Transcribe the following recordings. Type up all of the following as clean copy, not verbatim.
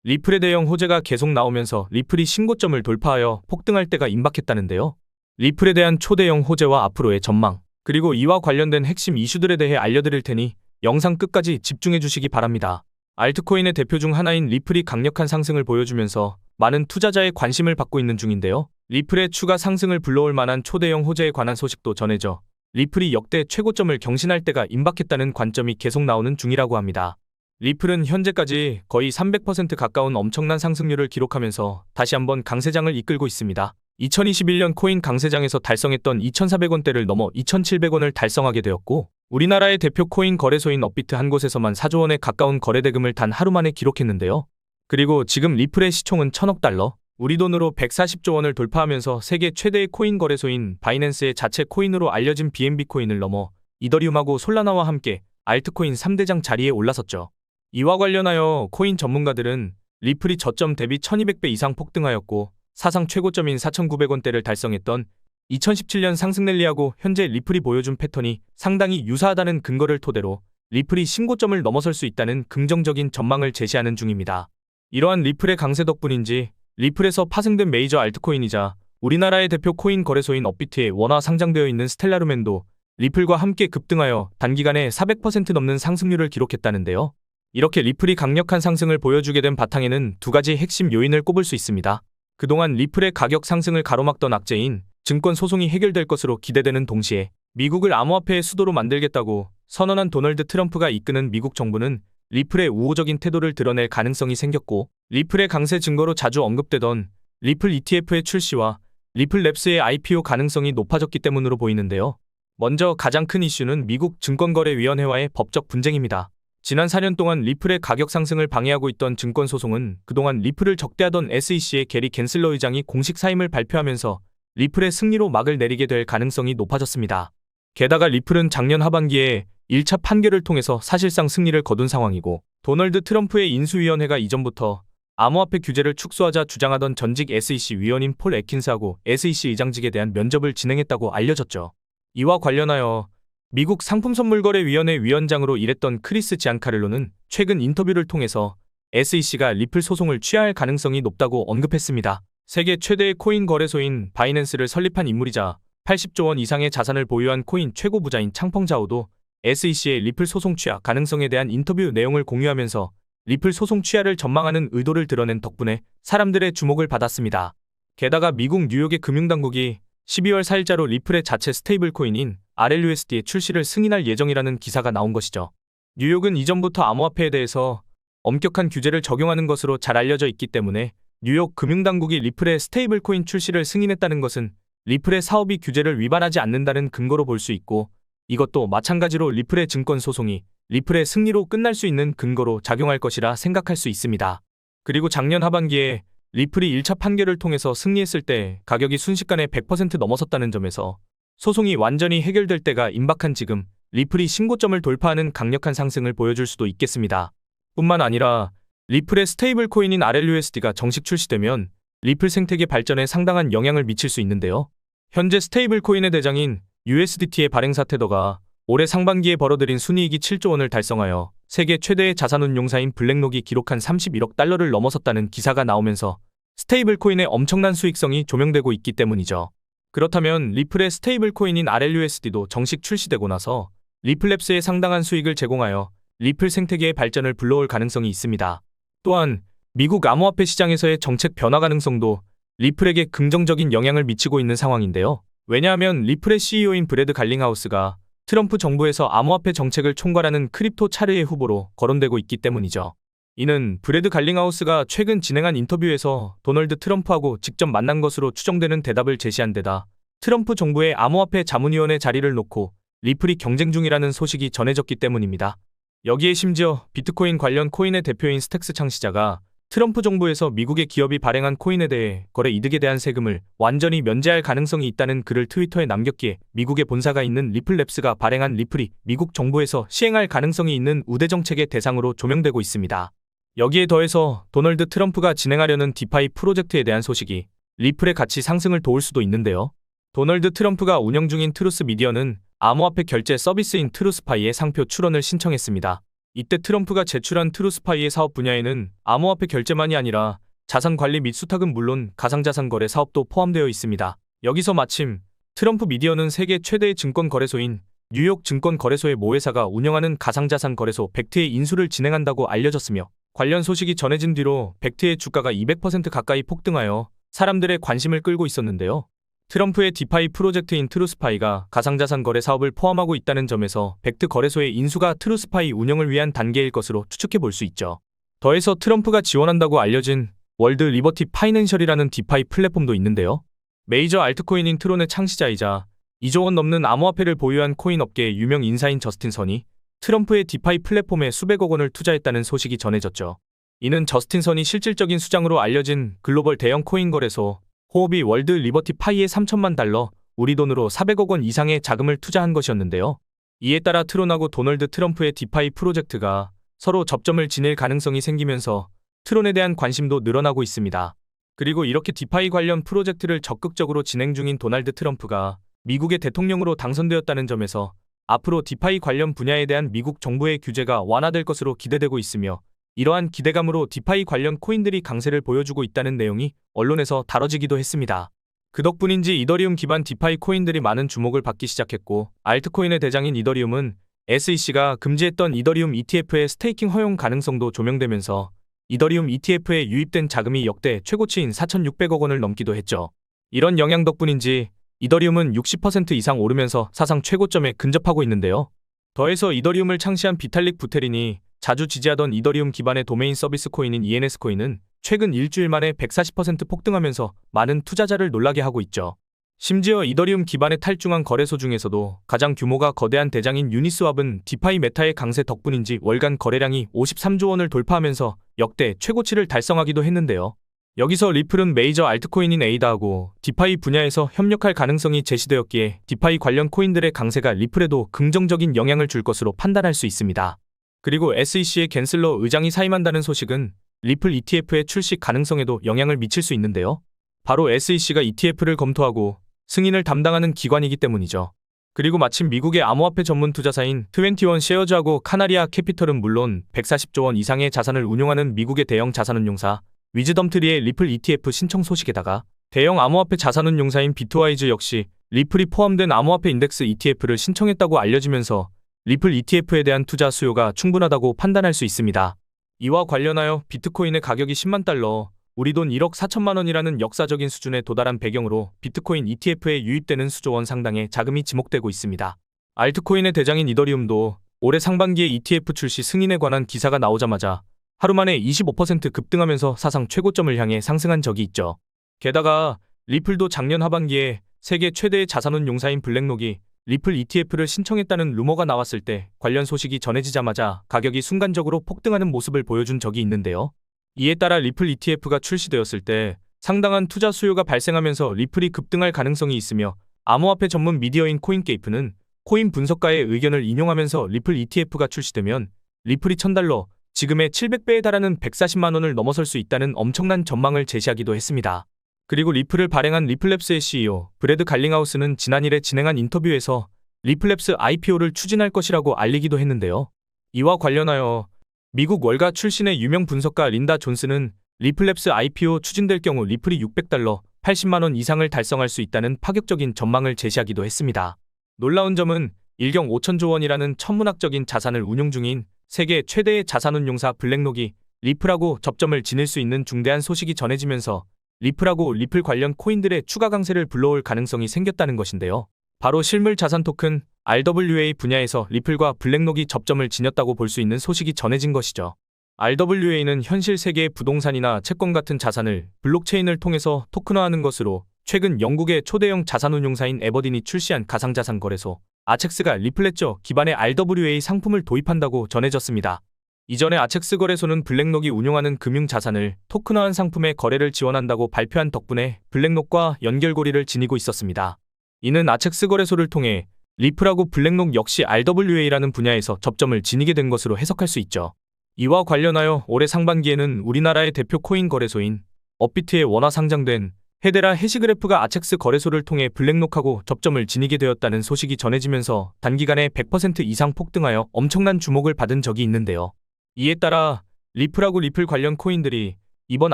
리플의 대형 호재가 계속 나오면서 리플이 신고점을 돌파하여 폭등할 때가 임박했다는데요. 리플에 대한 초대형 호재와 앞으로의 전망, 그리고 이와 관련된 핵심 이슈들에 대해 알려드릴 테니 영상 끝까지 집중해 주시기 바랍니다. 알트코인의 대표 중 하나인 리플이 강력한 상승을 보여주면서 많은 투자자의 관심을 받고 있는 중인데요. 리플의 추가 상승을 불러올 만한 초대형 호재에 관한 소식도 전해져 리플이 역대 최고점을 경신할 때가 임박했다는 관점이 계속 나오는 중이라고 합니다. 리플은 현재까지 거의 300% 가까운 엄청난 상승률을 기록하면서 다시 한번 강세장을 이끌고 있습니다. 2021년 코인 강세장에서 달성했던 2,400원대를 넘어 2,700원을 달성하게 되었고, 우리나라의 대표 코인 거래소인 업비트 한 곳에서만 4조 원에 가까운 거래대금을 단 하루 만에 기록했는데요. 그리고 지금 리플의 시총은 1,000억 달러, 우리 돈으로 140조 원을 돌파하면서 세계 최대의 코인 거래소인 바이낸스의 자체 코인으로 알려진 BNB 코인을 넘어 이더리움하고 솔라나와 함께 알트코인 3대장 자리에 올라섰죠. 이와 관련하여 코인 전문가들은 리플이 저점 대비 1200배 이상 폭등하였고 사상 최고점인 4,900원대를 달성했던 2017년 상승 랠리하고 현재 리플이 보여준 패턴이 상당히 유사하다는 근거를 토대로 리플이 신고점을 넘어설 수 있다는 긍정적인 전망을 제시하는 중입니다. 이러한 리플의 강세 덕분인지 리플에서 파생된 메이저 알트코인이자 우리나라의 대표 코인 거래소인 업비트에 원화 상장되어 있는 스텔라루멘도 리플과 함께 급등하여 단기간에 400% 넘는 상승률을 기록했다는데요. 이렇게 리플이 강력한 상승을 보여주게 된 바탕에는 두 가지 핵심 요인을 꼽을 수 있습니다. 그동안 리플의 가격 상승을 가로막던 악재인 증권 소송이 해결될 것으로 기대되는 동시에 미국을 암호화폐의 수도로 만들겠다고 선언한 도널드 트럼프가 이끄는 미국 정부는 리플의 우호적인 태도를 드러낼 가능성이 생겼고, 리플의 강세 증거로 자주 언급되던 리플 ETF의 출시와 리플랩스의 IPO 가능성이 높아졌기 때문으로 보이는데요. 먼저 가장 큰 이슈는 미국 증권거래위원회와의 법적 분쟁입니다. 지난 4년 동안 리플의 가격 상승을 방해하고 있던 증권 소송은 그동안 리플을 적대하던 SEC의 게리 겐슬러 의장이 공식 사임을 발표하면서 리플의 승리로 막을 내리게 될 가능성이 높아졌습니다. 게다가 리플은 작년 하반기에 1차 판결을 통해서 사실상 승리를 거둔 상황이고, 도널드 트럼프의 인수위원회가 이전부터 암호화폐 규제를 축소하자 주장하던 전직 SEC 위원인 폴 애킨스하고 SEC 의장직에 대한 면접을 진행했다고 알려졌죠. 이와 관련하여 미국 상품선물거래위원회 위원장으로 일했던 크리스 지안카를로는 최근 인터뷰를 통해서 SEC가 리플 소송을 취하할 가능성이 높다고 언급했습니다. 세계 최대의 코인 거래소인 바이낸스를 설립한 인물이자 80조 원 이상의 자산을 보유한 코인 최고 부자인 창펑자오도 SEC의 리플 소송 취하 가능성에 대한 인터뷰 내용을 공유하면서 리플 소송 취하를 전망하는 의도를 드러낸 덕분에 사람들의 주목을 받았습니다. 게다가 미국 뉴욕의 금융당국이 12월 4일자로 리플의 자체 스테이블 코인인 RLUSD의 출시를 승인할 예정이라는 기사가 나온 것이죠. 뉴욕은 이전부터 암호화폐에 대해서 엄격한 규제를 적용하는 것으로 잘 알려져 있기 때문에 뉴욕 금융당국이 리플의 스테이블 코인 출시를 승인했다는 것은 리플의 사업이 규제를 위반하지 않는다는 근거로 볼 수 있고, 이것도 마찬가지로 리플의 증권 소송이 리플의 승리로 끝날 수 있는 근거로 작용할 것이라 생각할 수 있습니다. 그리고 작년 하반기에 리플이 1차 판결을 통해서 승리했을 때 가격이 순식간에 100% 넘어섰다는 점에서 소송이 완전히 해결될 때가 임박한 지금 리플이 신고점을 돌파하는 강력한 상승을 보여줄 수도 있겠습니다. 뿐만 아니라 리플의 스테이블 코인인 RLUSD가 정식 출시되면 리플 생태계 발전에 상당한 영향을 미칠 수 있는데요. 현재 스테이블 코인의 대장인 USDT의 발행사 테더가 올해 상반기에 벌어들인 순이익이 7조 원을 달성하여 세계 최대의 자산운용사인 블랙록이 기록한 31억 달러를 넘어섰다는 기사가 나오면서 스테이블 코인의 엄청난 수익성이 조명되고 있기 때문이죠. 그렇다면 리플의 스테이블 코인인 RLUSD도 정식 출시되고 나서 리플랩스에 상당한 수익을 제공하여 리플 생태계의 발전을 불러올 가능성이 있습니다. 또한 미국 암호화폐 시장에서의 정책 변화 가능성도 리플에게 긍정적인 영향을 미치고 있는 상황인데요. 왜냐하면 리플의 CEO인 브래드 갈링하우스가 트럼프 정부에서 암호화폐 정책을 총괄하는 크립토 차르의 후보로 거론되고 있기 때문이죠. 이는 브래드 갈링하우스가 최근 진행한 인터뷰에서 도널드 트럼프하고 직접 만난 것으로 추정되는 대답을 제시한 데다 트럼프 정부의 암호화폐 자문위원회 자리를 놓고 리플이 경쟁 중이라는 소식이 전해졌기 때문입니다. 여기에 심지어 비트코인 관련 코인의 대표인 스택스 창시자가 트럼프 정부에서 미국의 기업이 발행한 코인에 대해 거래 이득에 대한 세금을 완전히 면제할 가능성이 있다는 글을 트위터에 남겼기에 미국의 본사가 있는 리플랩스가 발행한 리플이 미국 정부에서 시행할 가능성이 있는 우대 정책의 대상으로 조명되고 있습니다. 여기에 더해서 도널드 트럼프가 진행하려는 디파이 프로젝트에 대한 소식이 리플의 가치 상승을 도울 수도 있는데요. 도널드 트럼프가 운영 중인 트루스 미디어는 암호화폐 결제 서비스인 트루스파이의 상표 출원을 신청했습니다. 이때 트럼프가 제출한 트루스파이의 사업 분야에는 암호화폐 결제만이 아니라 자산관리 및 수탁은 물론 가상자산 거래 사업도 포함되어 있습니다. 여기서 마침 트럼프 미디어는 세계 최대의 증권거래소인 뉴욕 증권거래소의 모회사가 운영하는 가상자산 거래소 벡트의 인수를 진행한다고 알려졌으며 관련 소식이 전해진 뒤로 벡트의 주가가 200% 가까이 폭등하여 사람들의 관심을 끌고 있었는데요. 트럼프의 디파이 프로젝트인 트루스파이가 가상자산 거래 사업을 포함하고 있다는 점에서 벡트 거래소의 인수가 트루스파이 운영을 위한 단계일 것으로 추측해 볼 수 있죠. 더해서 트럼프가 지원한다고 알려진 월드 리버티 파이낸셜이라는 디파이 플랫폼도 있는데요. 메이저 알트코인인 트론의 창시자이자 2조 원 넘는 암호화폐를 보유한 코인 업계의 유명 인사인 저스틴 선이 트럼프의 디파이 플랫폼에 수백억 원을 투자했다는 소식이 전해졌죠. 이는 저스틴 선이 실질적인 수장으로 알려진 글로벌 대형 코인 거래소 호흡이 월드 리버티 파이에 3천만 달러, 우리 돈으로 400억 원 이상의 자금을 투자한 것이었는데요. 이에 따라 트론하고 도널드 트럼프의 디파이 프로젝트가 서로 접점을 지닐 가능성이 생기면서 트론에 대한 관심도 늘어나고 있습니다. 그리고 이렇게 디파이 관련 프로젝트를 적극적으로 진행 중인 도널드 트럼프가 미국의 대통령으로 당선되었다는 점에서 앞으로 디파이 관련 분야에 대한 미국 정부의 규제가 완화될 것으로 기대되고 있으며 이러한 기대감으로 디파이 관련 코인들이 강세를 보여주고 있다는 내용이 언론에서 다뤄지기도 했습니다. 그 덕분인지 이더리움 기반 디파이 코인들이 많은 주목을 받기 시작했고 알트코인의 대장인 이더리움은 SEC가 금지했던 이더리움 ETF의 스테이킹 허용 가능성도 조명되면서 이더리움 ETF에 유입된 자금이 역대 최고치인 4,600억 원을 넘기도 했죠. 이런 영향 덕분인지 이더리움은 60% 이상 오르면서 사상 최고점에 근접하고 있는데요. 더해서 이더리움을 창시한 비탈릭 부테린이 자주 지지하던 이더리움 기반의 도메인 서비스 코인인 ENS 코인은 최근 일주일 만에 140% 폭등하면서 많은 투자자를 놀라게 하고 있죠. 심지어 이더리움 기반의 탈중앙 거래소 중에서도 가장 규모가 거대한 대장인 유니스왑은 디파이 메타의 강세 덕분인지 월간 거래량이 53조 원을 돌파하면서 역대 최고치를 달성하기도 했는데요. 여기서 리플은 메이저 알트코인인 에이다하고 디파이 분야에서 협력할 가능성이 제시되었기에 디파이 관련 코인들의 강세가 리플에도 긍정적인 영향을 줄 것으로 판단할 수 있습니다. 그리고 SEC의 갠슬러 의장이 사임한다는 소식은 리플 ETF의 출시 가능성에도 영향을 미칠 수 있는데요. 바로 SEC가 ETF를 검토하고 승인을 담당하는 기관이기 때문이죠. 그리고 마침 미국의 암호화폐 전문 투자사인 21 쉐어즈하고 카나리아 캐피털은 물론 140조 원 이상의 자산을 운용하는 미국의 대형 자산운용사 위즈덤트리의 리플 ETF 신청 소식에다가 대형 암호화폐 자산운용사인 비트와이즈 역시 리플이 포함된 암호화폐 인덱스 ETF를 신청했다고 알려지면서 리플 ETF에 대한 투자 수요가 충분하다고 판단할 수 있습니다. 이와 관련하여 비트코인의 가격이 10만 달러, 우리 돈 1억 4천만 원이라는 역사적인 수준에 도달한 배경으로 비트코인 ETF에 유입되는 수조 원 상당의 자금이 지목되고 있습니다. 알트코인의 대장인 이더리움도 올해 상반기에 ETF 출시 승인에 관한 기사가 나오자마자 하루 만에 25% 급등하면서 사상 최고점을 향해 상승한 적이 있죠. 게다가 리플도 작년 하반기에 세계 최대의 자산운용사인 블랙록이 리플 ETF를 신청했다는 루머가 나왔을 때 관련 소식이 전해지자마자 가격이 순간적으로 폭등하는 모습을 보여준 적이 있는데요. 이에 따라 리플 ETF가 출시되었을 때 상당한 투자 수요가 발생하면서 리플이 급등할 가능성이 있으며 암호화폐 전문 미디어인 코인게이프는 코인 분석가의 의견을 인용하면서 리플 ETF가 출시되면 리플이 1,000달러, 지금의 700배에 달하는 140만 원을 넘어설 수 있다는 엄청난 전망을 제시하기도 했습니다. 그리고 리플을 발행한 리플랩스의 CEO 브래드 갈링하우스는 지난일에 진행한 인터뷰에서 리플랩스 IPO를 추진할 것이라고 알리기도 했는데요. 이와 관련하여 미국 월가 출신의 유명 분석가 린다 존스는 리플랩스 IPO 추진될 경우 리플이 600달러, 80만 원 이상을 달성할 수 있다는 파격적인 전망을 제시하기도 했습니다. 놀라운 점은 1경 5천조 원이라는 천문학적인 자산을 운용 중인 세계 최대의 자산운용사 블랙록이 리플하고 접점을 지닐 수 있는 중대한 소식이 전해지면서 리플하고 리플 관련 코인들의 추가 강세를 불러올 가능성이 생겼다는 것인데요. 바로 실물 자산 토큰 RWA 분야에서 리플과 블랙록이 접점을 지녔다고 볼 수 있는 소식이 전해진 것이죠. RWA는 현실 세계의 부동산이나 채권 같은 자산을 블록체인을 통해서 토큰화하는 것으로 최근 영국의 초대형 자산운용사인 에버딘이 출시한 가상자산 거래소 아첵스가 리플레저 기반의 RWA 상품을 도입한다고 전해졌습니다. 이전에 아첵스 거래소는 블랙록이 운용하는 금융자산을 토큰화한 상품의 거래를 지원한다고 발표한 덕분에 블랙록과 연결고리를 지니고 있었습니다. 이는 아첵스 거래소를 통해 리플하고 블랙록 역시 RWA라는 분야에서 접점을 지니게 된 것으로 해석할 수 있죠. 이와 관련하여 올해 상반기에는 우리나라의 대표 코인 거래소인 업비트에 원화 상장된 헤데라 해시그래프가 아첵스 거래소를 통해 블랙록하고 접점을 지니게 되었다는 소식이 전해지면서 단기간에 100% 이상 폭등하여 엄청난 주목을 받은 적이 있는데요. 이에 따라 리플하고 리플 관련 코인들이 이번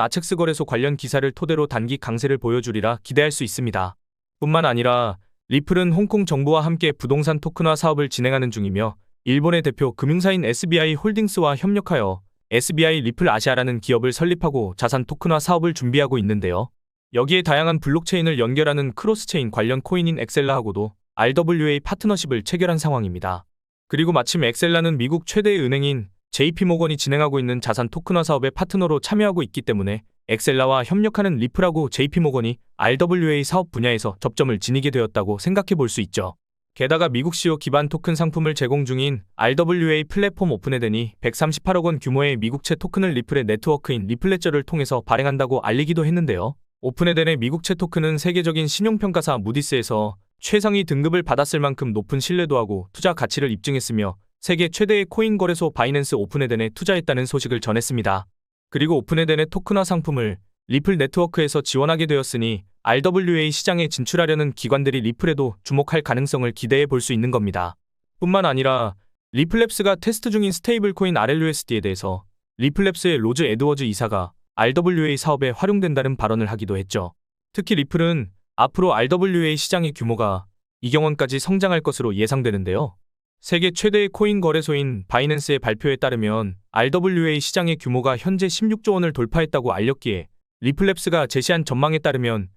아첵스 거래소 관련 기사를 토대로 단기 강세를 보여주리라 기대할 수 있습니다. 뿐만 아니라 리플은 홍콩 정부와 함께 부동산 토큰화 사업을 진행하는 중이며 일본의 대표 금융사인 SBI 홀딩스와 협력하여 SBI 리플 아시아라는 기업을 설립하고 자산 토큰화 사업을 준비하고 있는데요. 여기에 다양한 블록체인을 연결하는 크로스체인 관련 코인인 엑셀라하고도 RWA 파트너십을 체결한 상황입니다. 그리고 마침 엑셀라는 미국 최대의 은행인 JP모건이 진행하고 있는 자산 토큰화 사업의 파트너로 참여하고 있기 때문에 엑셀라와 협력하는 리플하고 JP모건이 RWA 사업 분야에서 접점을 지니게 되었다고 생각해 볼 수 있죠. 게다가 미국 시효 기반 토큰 상품을 제공 중인 RWA 플랫폼 오픈에덴이 138억 원 규모의 미국채 토큰을 리플의 네트워크인 리플레저를 통해서 발행한다고 알리기도 했는데요. 오픈에덴의 미국채 토큰은 세계적인 신용평가사 무디스에서 최상위 등급을 받았을 만큼 높은 신뢰도하고 투자 가치를 입증했으며 세계 최대의 코인 거래소 바이낸스 오픈에덴에 투자했다는 소식을 전했습니다. 그리고 오픈에덴의 토큰화 상품을 리플 네트워크에서 지원하게 되었으니 RWA 시장에 진출하려는 기관들이 리플에도 주목할 가능성을 기대해 볼 수 있는 겁니다. 뿐만 아니라 리플랩스가 테스트 중인 스테이블 코인 RLUSD에 대해서 리플랩스의 로즈 에드워즈 이사가 RWA 사업에 활용된다는 발언을 하기도 했죠. 특히 리플은 앞으로 RWA 시장의 규모가 2조 원까지 성장할 것으로 예상되는데요. 세계 최대의 코인 거래소인 바이낸스의 발표에 따르면 RWA 시장의 규모가 현재 16조 원을 돌파했다고 알렸기에 리플랩스가 제시한 전망에 따르면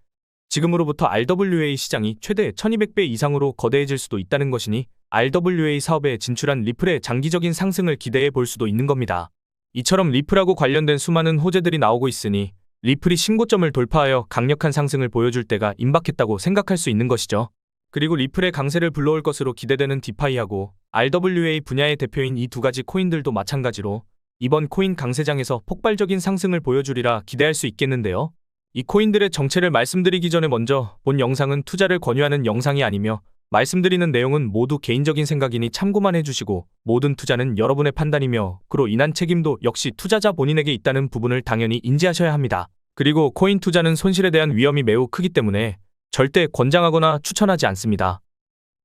지금으로부터 RWA 시장이 최대 1200배 이상으로 거대해질 수도 있다는 것이니 RWA 사업에 진출한 리플의 장기적인 상승을 기대해 볼 수도 있는 겁니다. 이처럼 리플하고 관련된 수많은 호재들이 나오고 있으니 리플이 신고점을 돌파하여 강력한 상승을 보여줄 때가 임박했다고 생각할 수 있는 것이죠. 그리고 리플의 강세를 불러올 것으로 기대되는 디파이하고 RWA 분야의 대표인 이 두 가지 코인들도 마찬가지로 이번 코인 강세장에서 폭발적인 상승을 보여주리라 기대할 수 있겠는데요. 이 코인들의 정체를 말씀드리기 전에 먼저 본 영상은 투자를 권유하는 영상이 아니며 말씀드리는 내용은 모두 개인적인 생각이니 참고만 해주시고 모든 투자는 여러분의 판단이며 그로 인한 책임도 역시 투자자 본인에게 있다는 부분을 당연히 인지하셔야 합니다. 그리고 코인 투자는 손실에 대한 위험이 매우 크기 때문에 절대 권장하거나 추천하지 않습니다.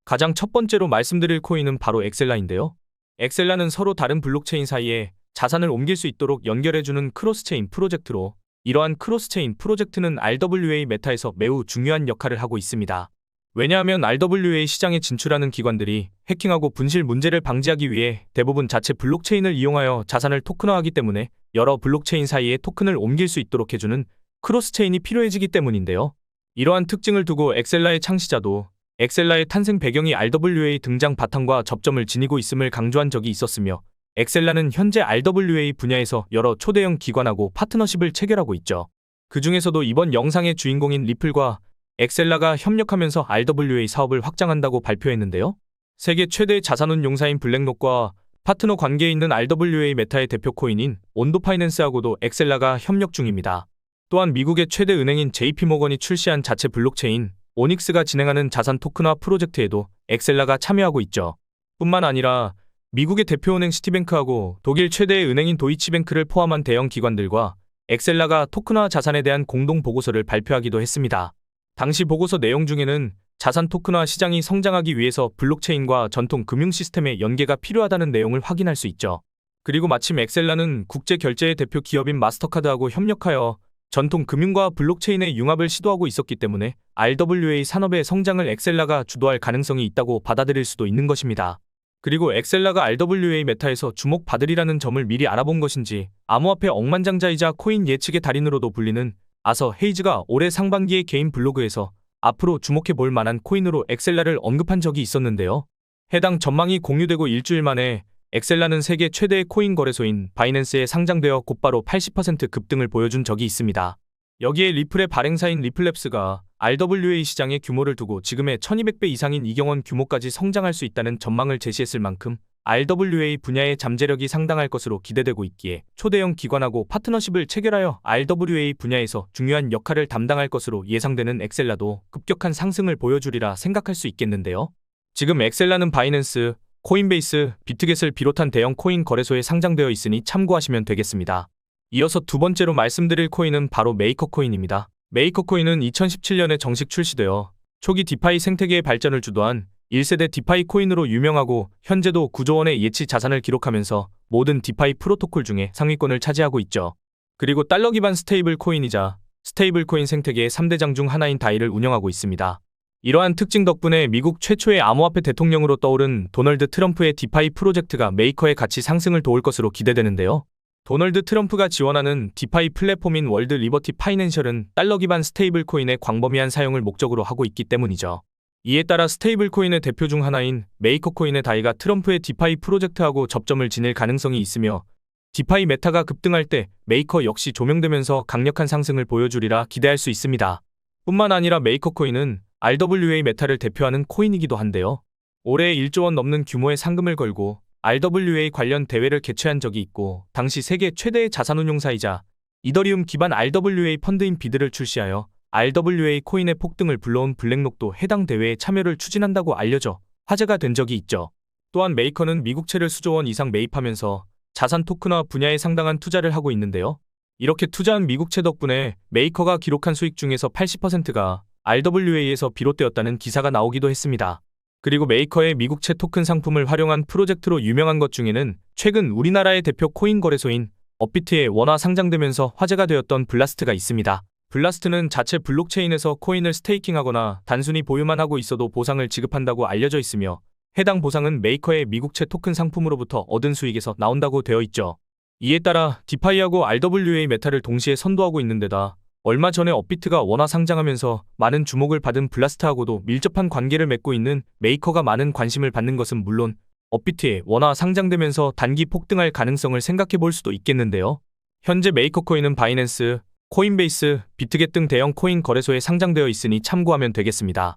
가장 첫 번째로 말씀드릴 코인은 바로 엑셀라인데요. 엑셀라는 서로 다른 블록체인 사이에 자산을 옮길 수 있도록 연결해주는 크로스체인 프로젝트로 이러한 크로스체인 프로젝트는 RWA 메타에서 매우 중요한 역할을 하고 있습니다. 왜냐하면 RWA 시장에 진출하는 기관들이 해킹하고 분실 문제를 방지하기 위해 대부분 자체 블록체인을 이용하여 자산을 토큰화하기 때문에 여러 블록체인 사이에 토큰을 옮길 수 있도록 해주는 크로스체인이 필요해지기 때문인데요. 이러한 특징을 두고 엑셀라의 창시자도 엑셀라의 탄생 배경이 RWA 등장 바탕과 접점을 지니고 있음을 강조한 적이 있었으며 엑셀라는 현재 RWA 분야에서 여러 초대형 기관하고 파트너십을 체결하고 있죠. 그 중에서도 이번 영상의 주인공인 리플과 엑셀라가 협력하면서 RWA 사업을 확장한다고 발표했는데요. 세계 최대 자산운용사인 블랙록과 파트너 관계에 있는 RWA 메타의 대표 코인인 온도파이낸스하고도 엑셀라가 협력 중입니다. 또한 미국의 최대 은행인 JP모건이 출시한 자체 블록체인 오닉스가 진행하는 자산 토큰화 프로젝트에도 엑셀라가 참여하고 있죠. 뿐만 아니라 미국의 대표은행 시티뱅크하고 독일 최대의 은행인 도이치뱅크를 포함한 대형 기관들과 엑셀라가 토큰화 자산에 대한 공동 보고서를 발표하기도 했습니다. 당시 보고서 내용 중에는 자산 토큰화 시장이 성장하기 위해서 블록체인과 전통 금융 시스템의 연계가 필요하다는 내용을 확인할 수 있죠. 그리고 마침 엑셀라는 국제 결제의 대표 기업인 마스터카드하고 협력하여 전통 금융과 블록체인의 융합을 시도하고 있었기 때문에 RWA 산업의 성장을 엑셀라가 주도할 가능성이 있다고 받아들일 수도 있는 것입니다. 그리고 엑셀라가 RWA 메타에서 주목받으리라는 점을 미리 알아본 것인지 암호화폐 억만장자이자 코인 예측의 달인으로도 불리는 아서 헤이즈가 올해 상반기에 개인 블로그에서 앞으로 주목해 볼 만한 코인으로 엑셀라를 언급한 적이 있었는데요. 해당 전망이 공유되고 일주일 만에 엑셀라는 세계 최대의 코인 거래소인 바이낸스에 상장되어 곧바로 80% 급등을 보여준 적이 있습니다. 여기에 리플의 발행사인 리플랩스가 RWA 시장의 규모를 두고 지금의 1200배 이상인 2조 원 규모까지 성장할 수 있다는 전망을 제시했을 만큼 RWA 분야의 잠재력이 상당할 것으로 기대되고 있기에 초대형 기관하고 파트너십을 체결하여 RWA 분야에서 중요한 역할을 담당할 것으로 예상되는 엑셀라도 급격한 상승을 보여주리라 생각할 수 있겠는데요. 지금 엑셀라는 바이낸스, 코인베이스, 비트겟을 비롯한 대형 코인 거래소에 상장되어 있으니 참고하시면 되겠습니다. 이어서 두 번째로 말씀드릴 코인은 바로 메이커 코인입니다. 메이커 코인은 2017년에 정식 출시되어 초기 디파이 생태계의 발전을 주도한 1세대 디파이 코인으로 유명하고 현재도 9조 원의 예치 자산을 기록하면서 모든 디파이 프로토콜 중에 상위권을 차지하고 있죠. 그리고 달러 기반 스테이블 코인이자 스테이블 코인 생태계의 3대장 중 하나인 다이를 운영하고 있습니다. 이러한 특징 덕분에 미국 최초의 암호화폐 대통령으로 떠오른 도널드 트럼프의 디파이 프로젝트가 메이커의 가치 상승을 도울 것으로 기대되는데요. 도널드 트럼프가 지원하는 디파이 플랫폼인 월드 리버티 파이낸셜은 달러 기반 스테이블 코인의 광범위한 사용을 목적으로 하고 있기 때문이죠. 이에 따라 스테이블 코인의 대표 중 하나인 메이커 코인의 다이가 트럼프의 디파이 프로젝트하고 접점을 지닐 가능성이 있으며 디파이 메타가 급등할 때 메이커 역시 조명되면서 강력한 상승을 보여주리라 기대할 수 있습니다. 뿐만 아니라 메이커 코인은 RWA 메타를 대표하는 코인이기도 한데요. 올해 1조 원 넘는 규모의 상금을 걸고 RWA 관련 대회를 개최한 적이 있고 당시 세계 최대의 자산운용사이자 이더리움 기반 RWA 펀드인 비드를 출시하여 RWA 코인의 폭등을 불러온 블랙록도 해당 대회에 참여를 추진한다고 알려져 화제가 된 적이 있죠. 또한 메이커는 미국채를 수조 원 이상 매입하면서 자산 토큰화 분야에 상당한 투자를 하고 있는데요. 이렇게 투자한 미국채 덕분에 메이커가 기록한 수익 중에서 80%가 RWA에서 비롯되었다는 기사가 나오기도 했습니다. 그리고 메이커의 미국채 토큰 상품을 활용한 프로젝트로 유명한 것 중에는 최근 우리나라의 대표 코인 거래소인 업비트에 원화 상장되면서 화제가 되었던 블라스트가 있습니다. 블라스트는 자체 블록체인에서 코인을 스테이킹하거나 단순히 보유만 하고 있어도 보상을 지급한다고 알려져 있으며 해당 보상은 메이커의 미국채 토큰 상품으로부터 얻은 수익에서 나온다고 되어 있죠. 이에 따라 디파이하고 RWA 메타를 동시에 선도하고 있는 데다 얼마 전에 업비트가 원화 상장하면서 많은 주목을 받은 블라스트하고도 밀접한 관계를 맺고 있는 메이커가 많은 관심을 받는 것은 물론 업비트에 원화 상장되면서 단기 폭등할 가능성을 생각해 볼 수도 있겠는데요. 현재 메이커 코인은 바이낸스, 코인베이스, 비트겟 등 대형 코인 거래소에 상장되어 있으니 참고하면 되겠습니다.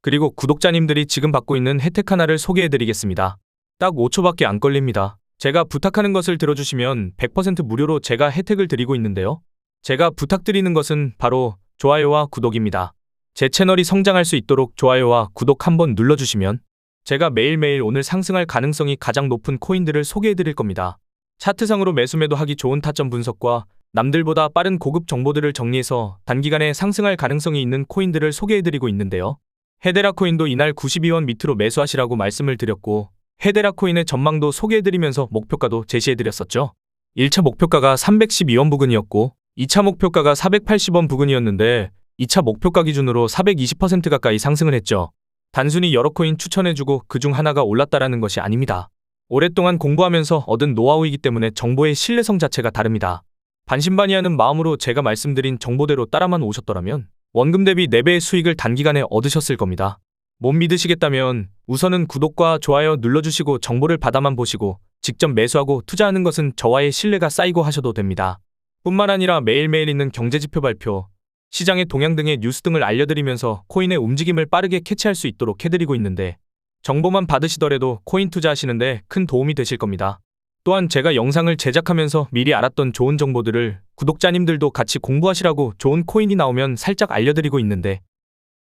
그리고 구독자님들이 지금 받고 있는 혜택 하나를 소개해드리겠습니다. 딱 5초밖에 안 걸립니다. 제가 부탁하는 것을 들어주시면 100% 무료로 제가 혜택을 드리고 있는데요. 제가 부탁드리는 것은 바로 좋아요와 구독입니다. 제 채널이 성장할 수 있도록 좋아요와 구독 한번 눌러주시면 제가 매일매일 오늘 상승할 가능성이 가장 높은 코인들을 소개해드릴 겁니다. 차트상으로 매수매도 하기 좋은 타점 분석과 남들보다 빠른 고급 정보들을 정리해서 단기간에 상승할 가능성이 있는 코인들을 소개해드리고 있는데요. 헤데라 코인도 이날 92원 밑으로 매수하시라고 말씀을 드렸고 헤데라 코인의 전망도 소개해드리면서 목표가도 제시해드렸었죠. 1차 목표가가 312원 부근이었고 2차 목표가가 480원 부근이었는데 2차 목표가 기준으로 420% 가까이 상승을 했죠. 단순히 여러 코인 추천해주고 그중 하나가 올랐다라는 것이 아닙니다. 오랫동안 공부하면서 얻은 노하우이기 때문에 정보의 신뢰성 자체가 다릅니다. 반신반의하는 마음으로 제가 말씀드린 정보대로 따라만 오셨더라면 원금 대비 4배의 수익을 단기간에 얻으셨을 겁니다. 못 믿으시겠다면 우선은 구독과 좋아요 눌러주시고 정보를 받아만 보시고 직접 매수하고 투자하는 것은 저와의 신뢰가 쌓이고 하셔도 됩니다. 뿐만 아니라 매일매일 있는 경제지표 발표, 시장의 동향 등의 뉴스 등을 알려드리면서 코인의 움직임을 빠르게 캐치할 수 있도록 해드리고 있는데 정보만 받으시더라도 코인 투자하시는데 큰 도움이 되실 겁니다. 또한 제가 영상을 제작하면서 미리 알았던 좋은 정보들을 구독자님들도 같이 공부하시라고 좋은 코인이 나오면 살짝 알려드리고 있는데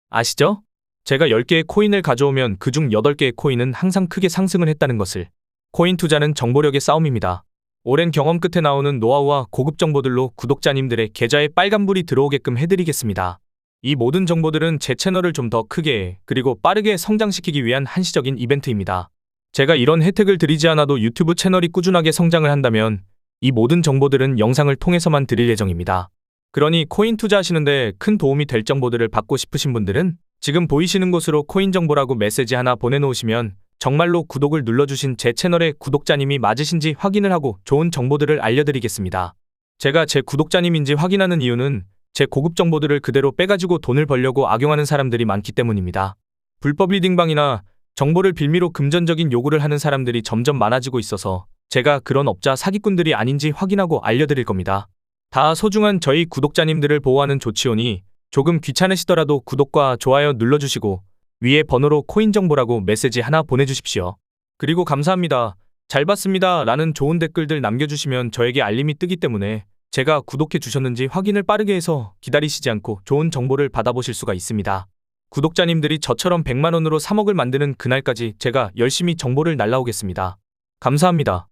아시죠? 제가 10개의 코인을 가져오면 그중 8개의 코인은 항상 크게 상승을 했다는 것을. 코인 투자는 정보력의 싸움입니다. 오랜 경험 끝에 나오는 노하우와 고급 정보들로 구독자님들의 계좌에 빨간불이 들어오게끔 해드리겠습니다. 이 모든 정보들은 제 채널을 좀 더 크게 그리고 빠르게 성장시키기 위한 한시적인 이벤트입니다. 제가 이런 혜택을 드리지 않아도 유튜브 채널이 꾸준하게 성장을 한다면 이 모든 정보들은 영상을 통해서만 드릴 예정입니다. 그러니 코인 투자하시는데 큰 도움이 될 정보들을 받고 싶으신 분들은 지금 보이시는 곳으로 코인 정보라고 메시지 하나 보내놓으시면 정말로 구독을 눌러주신 제 채널의 구독자님이 맞으신지 확인을 하고 좋은 정보들을 알려드리겠습니다. 제가 제 구독자님인지 확인하는 이유는 제 고급 정보들을 그대로 빼가지고 돈을 벌려고 악용하는 사람들이 많기 때문입니다. 불법 리딩방이나 정보를 빌미로 금전적인 요구를 하는 사람들이 점점 많아지고 있어서 제가 그런 업자 사기꾼들이 아닌지 확인하고 알려드릴 겁니다. 다 소중한 저희 구독자님들을 보호하는 조치오니 조금 귀찮으시더라도 구독과 좋아요 눌러주시고 위에 번호로 코인 정보라고 메시지 하나 보내주십시오. 그리고 감사합니다. 잘 봤습니다. 라는 좋은 댓글들 남겨주시면 저에게 알림이 뜨기 때문에 제가 구독해 주셨는지 확인을 빠르게 해서 기다리시지 않고 좋은 정보를 받아보실 수가 있습니다. 구독자님들이 저처럼 100만 원으로 3억을 만드는 그날까지 제가 열심히 정보를 날라오겠습니다. 감사합니다.